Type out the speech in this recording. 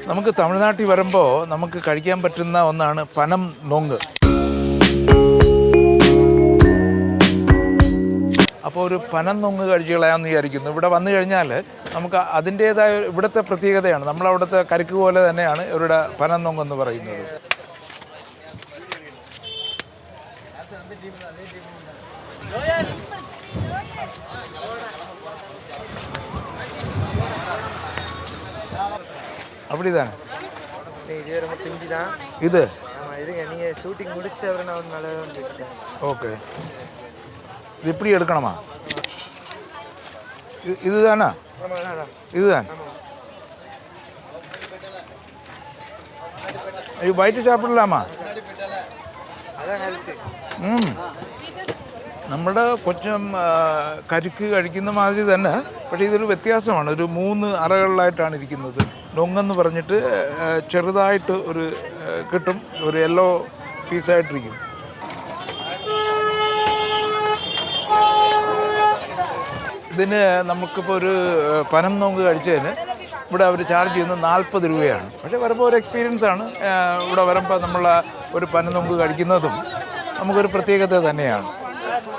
നമുക്ക് തമിഴ്നാട്ടിൽ വരുമ്പോൾ നമുക്ക് കഴിക്കാൻ പറ്റുന്ന ഒന്നാണ് പനം നൊങ്ക്. അപ്പോൾ ഒരു പനം നൊങ്ക് കഴിച്ച് കളയാമെന്ന് വിചാരിക്കുന്നു. ഇവിടെ വന്നു കഴിഞ്ഞാൽ നമുക്ക് അതിൻ്റേതായ ഇവിടുത്തെ പ്രത്യേകതയാണ്. നമ്മളവിടുത്തെ കരിക്ക് പോലെ തന്നെയാണ് ഇവരുടെ പനം നൊങ്കെന്ന് പറയുന്നത്. அப்படிதானே இது ரொம்ப பிஞ்சு தான் இது. ஆமாம் இருங்க, நீங்கள் ஷூட்டிங் முடிச்சுட்டு அப்புறம் நான் நல்லா வந்துட்டேன். ஓகே, இது இப்படி எடுக்கணுமா? இதுதானா? இதுதான். இது വൈറ്റ് சாப்பிடலாமா? നമ്മുടെ കൊച്ചം കരിക്ക് കഴിക്കുന്ന മാതിരി തന്നെ, പക്ഷേ ഇതൊരു വ്യത്യാസമാണ്. ഒരു 3 അറകളിലായിട്ടാണ് ഇരിക്കുന്നത്. നൊങ്ങെന്ന് പറഞ്ഞിട്ട് ചെറുതായിട്ട് ഒരു കിട്ടും, ഒരു യെല്ലോ പീസായിട്ടിരിക്കും. ഇതിന് നമുക്കിപ്പോൾ ഒരു പനം നൊങ്ക് കഴിച്ചതിന് ഇവിടെ അവർ ചാർജ് ചെയ്യുന്നത് 40 രൂപയാണ്. പക്ഷേ വരുമ്പോൾ ഒരു എക്സ്പീരിയൻസ് ആണ്. ഇവിടെ വരുമ്പോൾ നമ്മൾ ഒരു പനം നൊങ്ക് കഴിക്കുന്നതും നമുക്കൊരു പ്രത്യേകത തന്നെയാണ്.